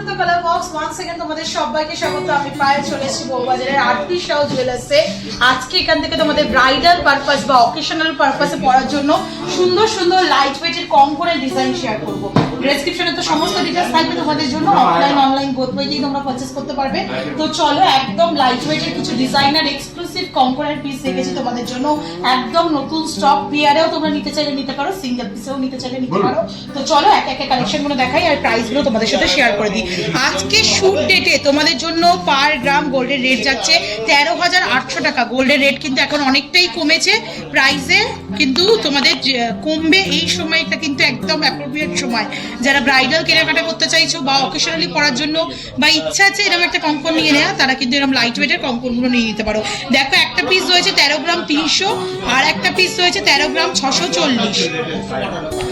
Two the colour box once second তোমাদের সবাইকে স্বাগত। আমি পায়ে চলে এসেছি বউবাজারের আরতি শাহ জুয়েলার্সে। আজকে এখান থেকে তোমাদের ব্রাইডাল পারপাস বা অকেশনাল পারপাসে পরার জন্য সুন্দর সুন্দর লাইট ওয়েটের কম করে ডিজাইন শেয়ার করবো। ডেসক্রিপশনে তো সমস্ত ডিটেলস থাকবে তোমাদের জন্য, অফলাইন অনলাইন বোথ ওয়েতেই তোমরা পারচেজ করতে পারবে। তো চলো একদম লাইট ওয়েটের কিছু ডিজাইনার এক্সক্লুসিভ কম করের পিস রেখেছি তোমাদের জন্য, একদম নতুন স্টক। পেয়ারেও তোমরা নিতে চাইলে নিতে পারো, সিঙ্গেল পিসেও নিতে চাইলে নিতে পারো। তো চলো এক এক কালেকশনগুলো দেখাই আর প্রাইসগুলো তোমাদের সাথে শেয়ার করে দিই। আজকে শুট ডেটে তোমাদের জন্য পার গ্রাম গোল্ডের রেট যাচ্ছে 13,800 টাকা। গোল্ডের রেট কিন্তু এখন অনেকটাই কমেছে, প্রাইসে কিন্তু তোমাদের কমবে। এই সময়টা কিন্তু একদম অ্যাপ্রোপ্রিয়েট সময়, যারা ব্রাইডাল কেনাকাটা করতে চাইছো বা অকেশনালি পরার জন্য বা ইচ্ছা আছে এরকম একটা কঙ্কন নিয়ে নেওয়া, তারা কিন্তু এরকম লাইট ওয়েটের কঙ্কনগুলো নিয়ে নিতে পারো। দেখো একটা পিস রয়েছে 13 গ্রাম 300 আর একটা পিস রয়েছে 13 গ্রাম 640।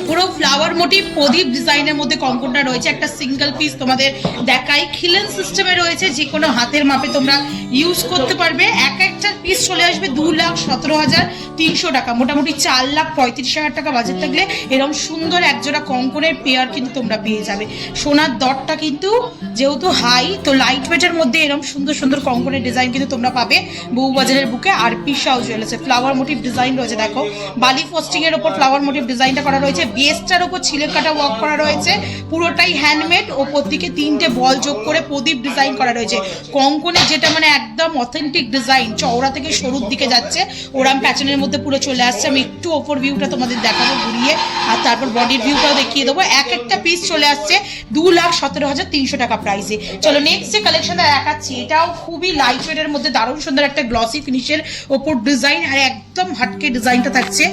পুরো ফ্লাওয়ার মোটিভ প্রদীপ ডিজাইনের মধ্যে কঙ্কনটা রয়েছে। একটা সিঙ্গেল পিস তোমাদের দেখাই, খিলেন সিস্টেমে রয়েছে, যে কোনো হাতের মাপে তোমরা ইউজ করতে পারবে। এক একটা পিস চলে আসবে 2,17,300 টাকা, মোটামুটি 4,35,000 টাকা বাজেট থাকলে এরকম সুন্দর একজোড়া কঙ্কনের পেয়ার কিন্তু তোমরা পেয়ে যাবে। সোনার দরটা কিন্তু যেহেতু হাই, তো লাইট ওয়েটের মধ্যে এরকম সুন্দর সুন্দর কঙ্কনের ডিজাইন কিন্তু তোমরা পাবে বউবাজারের বুকে আরপি শাহ জুয়েলার্সে। ফ্লাওয়ার মোটিভ ডিজাইন রয়েছে, দেখো বালি ফস্টিং এর উপর ফ্লাওয়ার মোটিভ ডিজাইনটা করা রয়েছে, বেসটার উপর ছিলে কাটা ওয়ার্ক করা রয়েছে, পুরোটাই হ্যান্ডমেড। ওপর দিকে 3টে বল যোগ করে প্রদীপ ডিজাইন করা রয়েছে। কঙ্কনের যেটা মানে একদম অথেন্টিক ডিজাইন, চওড়া থেকে সরুর দিকে যাচ্ছে, ওরাম প্যাটার্নের মধ্যে পুরো চলে আসছে। আমি একটু ওপর ভিউটা তোমাদের দেখাবো ঘুরিয়ে, আর তারপর বডির ভিউটাও দেখিয়ে দেবো। এক একটা পিস চলে আসছে 2,17,300 টাকা প্রাইসে। চলো নেক্সট যে কালেকশনটা দেখাচ্ছি, এটাও খুবই লাইট ওয়েটের মধ্যে দারুণ সুন্দর একটা গ্লসি ফিনিশের ওপর ডিজাইন, আর একদম হাটকে ডিজাইনটা থাকছে।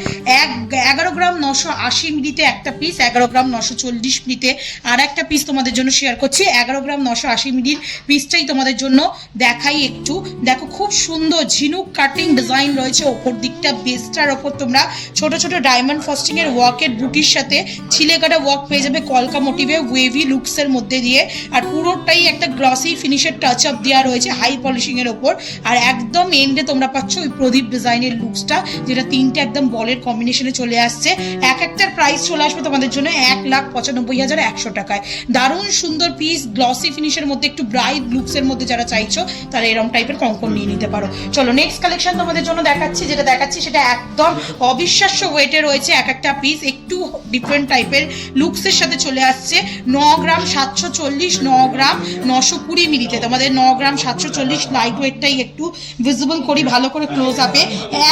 11 গ্রাম 980 মিলিতে একটা পিস, 11 গ্রাম 940 মিলিতে আর একটা পিস তোমাদের জন্য শেয়ার করছি। 11 গ্রাম 980 মিলির পিসটাই তোমাদের জন্য দেখাই একটু। দেখো খুব সুন্দর ঝিনুক কাটিং ডিজাইন রয়েছে ওপর দিকটা, বেসটার ওপর তোমরা ছোট ছোট ডায়মন্ড ফস্টিং এর ওয়ার্কের বুটির সাথে ছিলে কাটা ওয়ার্ক পেয়ে যাবে কলকা মোটিভে ওয়েভি লুকসের মধ্যে দিয়ে, আর পুরোটাই একটা গ্লসি ফিনিশের টাচ আপ দেওয়া রয়েছে হাই পলিশিং এর ওপর। আর একদম এন্ডে তোমরা পাচ্ছ ওই প্রদীপ ডিজাইনের লুকসটা, যেটা 3টে একদম বলের কম্বিনেশনে চলে আসছে। এক একটার প্রাইস চলে আসবে তোমাদের জন্য 1,95,100 টাকায়। দারুণ সুন্দর পিস, গ্লসি ফিনিশের মধ্যে একটু ব্রাইট লুকসের মধ্যে যারা চাইছো তারা এরকম টাইপের কঙ্কন নিয়ে নিতে পারো। চলো নেক্সট কালেকশন তোমাদের জন্য দেখাচ্ছি। যেটা দেখাচ্ছি সেটা একদম অবিশ্বাস্য ওয়েটে রয়েছে এক একটা পিস, একটু ডিফারেন্ট টাইপের লুকসের সাথে চলে আসছে। 9 গ্রাম 740, 9 গ্রাম 920 মিলিতে তোমাদের 9 গ্রাম 740 লাইট ওয়েটটাই একটু ভিজিবল করি ভালো করে ক্লোজ আপে।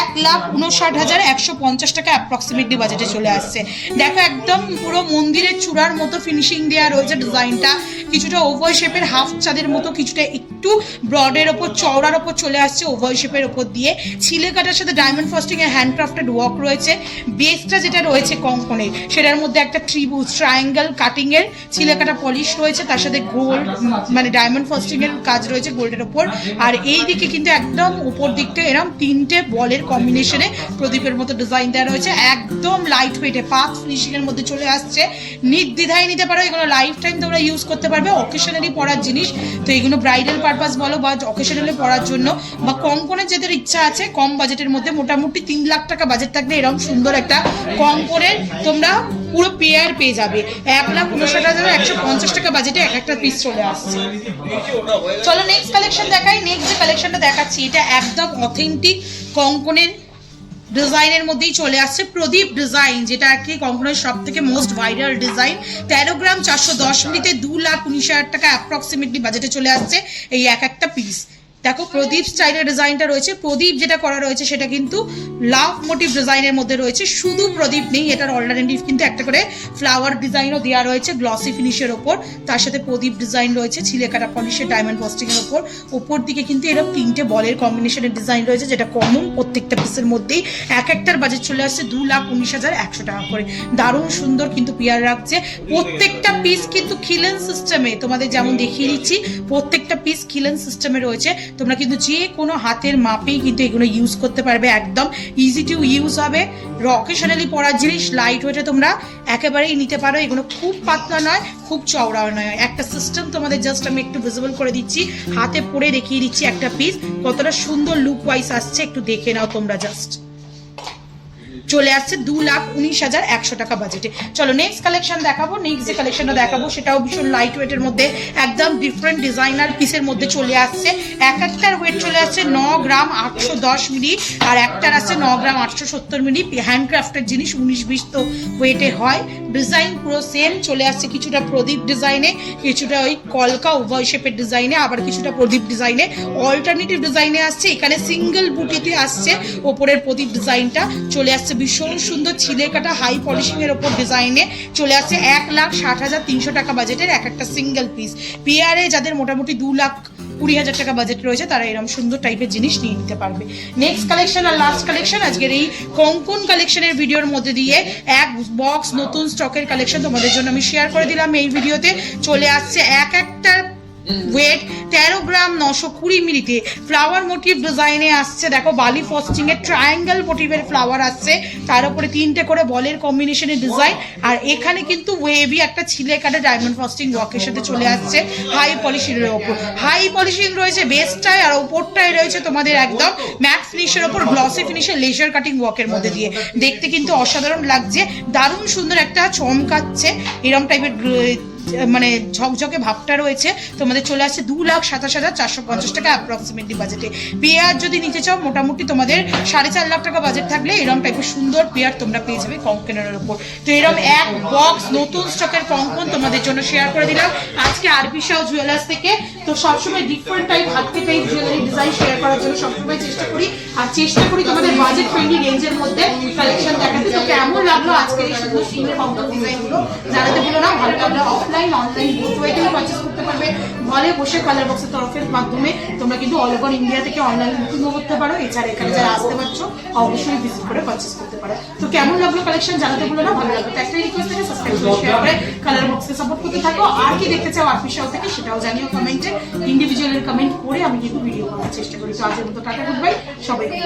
1,59,150 টাকা অ্যাপ্রক্সিমেটলি বাজেটে চলে আসছে। দেখো একদম পুরো মন্দিরের চূড়ার মতো ফিনিশিং দেওয়া রয়েছে ডিজাইনটা, কিছুটা ওভাল শেপের হাফ চাঁদের মতো, কিছুটা একটু ব্রডের ওপর চওড়ার ওপর চলে আসছে ওভাল শেপের ওপর দিয়ে। ছিলে কাটার সাথে ডায়মন্ড ফস্টিং এর হ্যান্ডক্রাফটেড ওয়ার্ক রয়েছে। বেসটা যেটা রয়েছে কঙ্কনের সেটার মধ্যে একটা ত্রিভুজ ট্রায়াঙ্গেল কাটিং এর ছিলে কাটা পলিশ রয়েছে, তার সাথে গোল্ড মানে ডায়মন্ড ফস্টিং এর কাজ রয়েছে গোল্ডের ওপর। আর এই দিকে কিন্তু একদম উপর দিকটা এরকম 3টে বলের কম্বিনেশনে প্রদীপের মতো ডিজাইন দেওয়া রয়েছে। একদম লাইট ওয়েটে পাত ফিনিশিং এর মধ্যে চলে আসছে। নির্দ্বিধায় নিতে পারো, এগুলো লাইফ টাইম তোমরা ইউজ করতে পারবে। অকেশনালি পরার জিনিস তো এগুলো ব্রাইডাল পারপাস বলো বা অকেশনালি পরার জন্য বা কঙ্কনের যাদের ইচ্ছা আছে কম বাজেটের মধ্যে, মোটামুটি 3 লাখ টাকা বাজেট থাকলে এরকম সুন্দর একটা কঙ্কনের তোমরা পুরো পেয়ার পেয়ে যাবে। 1,59,150 টাকা বাজেটে এক একটা পিস চলে আসছে। চলো নেক্সট কালেকশন দেখাই। নেক্সট যে কালেকশনটা দেখাচ্ছি এটা একদম অথেন্টিক কঙ্কনের ডিজাইনের মধ্যেই চলে আসছে। প্রদীপ ডিজাইন, যেটা আর কি কঙ্কনের সব থেকে মোস্ট ভাইরাল ডিজাইন। 13 গ্রাম 410 মিলিতে 2,19,000 টাকা অ্যাপ্রক্সিমেটলি বাজেটে চলে আসছে এই এক একটা পিস। দেখো প্রদীপ স্টাইলের ডিজাইনটা রয়েছে। প্রদীপ যেটা করা রয়েছে সেটা কিন্তু লাভ মোটিভ ডিজাইনের মধ্যে রয়েছে, শুধু প্রদীপ নেই, এটার অল্টারনেটিভ কিন্তু একটা করে ফ্লাওয়ার ডিজাইনও দেওয়া রয়েছে গ্লসি ফিনিশের ওপর, তার সাথে প্রদীপ ডিজাইন রয়েছে ছিলে কাটা পলিশের ডায়মন্ড ফস্টিং এর ওপর। ওপর দিকে কিন্তু এরকম 3টে বলের কম্বিনেশনের ডিজাইন রয়েছে, যেটা কমন প্রত্যেকটা পিসের মধ্যেই। এক একটার বাজেট চলে আসছে 2,19,100 টাকা করে। দারুণ সুন্দর কিন্তু পেয়ার রাখছে। প্রত্যেকটা পিস কিন্তু খিলেন সিস্টেমে, তোমাদের যেমন দেখিয়ে দিচ্ছি প্রত্যেকটা পিস খিলেন সিস্টেমে রয়েছে। তোমরা কিন্তু যে কোনো হাতের মাপেই কিন্তু এগুলো ইউজ করতে পারবে, একদম ইজি টু ইউজ হবে। অকেশনালি পরার জিনিস লাইট ওয়েটে তোমরা একেবারেই নিতে পারো। এগুলো খুব পাতলা নয়, খুব চওড়াও নয়, একটা সিস্টেম তোমাদের জাস্ট আমি একটু ভিজিবল করে দিচ্ছি, হাতে পরে দেখিয়ে দিচ্ছি একটা পিস কতটা সুন্দর লুক ওয়াইজ আসছে, একটু দেখে নাও তোমরা জাস্ট। চলে আসছে 2,19,100 টাকা বাজেটে। চলো নেক্সট কালেকশন দেখাবো। নেক্সট যে কালেকশনটা দেখাবো সেটাও ভীষণ লাইট ওয়েটের মধ্যে, একদম ডিফারেন্ট ডিজাইনার পিসের মধ্যে চলে আসছে। এক একটার ওয়েট চলে আসছে 9 গ্রাম 810 মিলি, আর একটার আছে 9 গ্রাম 870 মিলি। হ্যান্ডক্রাফটের জিনিস 19-20 তো ওয়েটে হয়। ডিজাইন পুরো সেম চলে আসছে, কিছুটা প্রদীপ ডিজাইনে, কিছুটা ওই কলকা ওভাল শেপের ডিজাইনে, আবার কিছুটা প্রদীপ ডিজাইনে, অল্টারনেটিভ ডিজাইনে আসছে। এখানে সিঙ্গেল বুটিতে আসছে ওপরের প্রদীপ ডিজাইনটা চলে আসছে ভীষণ সুন্দর ছিলে কাটা হাই পলিশিং এর ওপর ডিজাইনে চলে আসছে 1,60,300 টাকা বাজেটের এক একটা সিঙ্গেল পিস। পিয়ারে যাদের মোটামুটি 2,20,000 টাকা বাজেট রয়েছে তারা এরকম সুন্দর টাইপের জিনিস নিয়ে নিতে পারবে। নেক্সট কালেকশন আর লাস্ট কালেকশন আজকের এই কঙ্কন কালেকশনের ভিডিওর মধ্যে দিয়ে এক বক্স নতুন স্টকের কালেকশন তোমাদের জন্য আমি শেয়ার করে দিলাম এই ভিডিওতে। চলে আসছে এক একটা ওয়েট 13 গ্রাম 920 মিলিতে, ফ্লাওয়ার মোটিভ ডিজাইনে আসছে। দেখো বালি ফস্টিং এর ট্রায়াঙ্গেল মোটিভের ফ্লাওয়ার আসছে, তার উপরে 3টে করে বলের কম্বিনেশনের ডিজাইন, আর এখানে কিন্তু ওয়েভি একটা ছিলে কাটা ডায়মন্ড ফস্টিং ওয়ার্কের সাথে চলে আসছে হাই পলিশিং এর ওপর। হাই পলিশিং রয়েছে বেসটায়, আর ওপরটায় রয়েছে তোমাদের একদম ম্যাট ফিনিশের ওপর গ্লসি ফিনিশের লেজার কাটিং ওয়ার্কের মধ্যে দিয়ে। দেখতে কিন্তু অসাধারণ লাগছে, দারুণ সুন্দর একটা চমকাচ্ছে এরকম টাইপের মানে ঝকঝকে ভাবটা রয়েছে। তোমাদের চলে আসছে 2,27,450 টাকা অ্যাপ্রক্সিমেটলি বাজেটে। পেয়ার যদি নিতে চাও মোটামুটি তোমাদের 4.5 লাখ টাকা বাজেট থাকলে এরকম টাইপের সুন্দর পেয়ার তোমরা পেয়ে যাবে কঙ্কনের উপর। তো এরকম এক বক্স নতুন স্টকের কঙ্কন তোমাদের জন্য শেয়ার করে দিলাম আজকে আরপি শাহ জুয়েলার্স থেকে। তো সবসময় ডিফারেন্ট টাইপ হাতে টাইপ জুয়েলারি ডিজাইন শেয়ার করার জন্য সবসময় চেষ্টা করি, আর চেষ্টা করি তোমাদের বাজেট ফ্রেন্ডলি রেঞ্জের মধ্যে কালেকশন দেখাতে। তো কেমন লাগলো আজকের এই সুন্দর সিঙ্গেল কঙ্কন ডিজাইনগুলো জানাতে ভুলো না। ভালো লাগলে অফলাইন অনলাইন বোথ ওয়েতেও পারচেস করতে পারবে। ঘরে বসে কালার বক্সের তরফের মাধ্যমে তোমরা কিন্তু অল ওভার ইন্ডিয়া থেকে অনলাইন বুকিংও করতে পারো। এছাড়া এখানে যারা আসতে পারছো অবশ্যই ভিজিট করে পারচেস করতে পারো। তো কেমন লাগলো কালেকশন জানাতে ভুলো না। ভালো লাগলো তো একটাই রিকোয়েস্ট থাকে, সাবস্ক্রাইব করে শেয়ার করে কালার বক্সকে সাপোর্ট করতে থাকো। আর কি দেখতে চাও আরপি শাহ থেকে সেটাও জানিও কমেন্টে, ইন্ডিভিজুয়ালের কমেন্ট করে আমি কিন্তু ভিডিও করার চেষ্টা করি। তো আজের মতো টাটা, গুড বাই সবাইকে।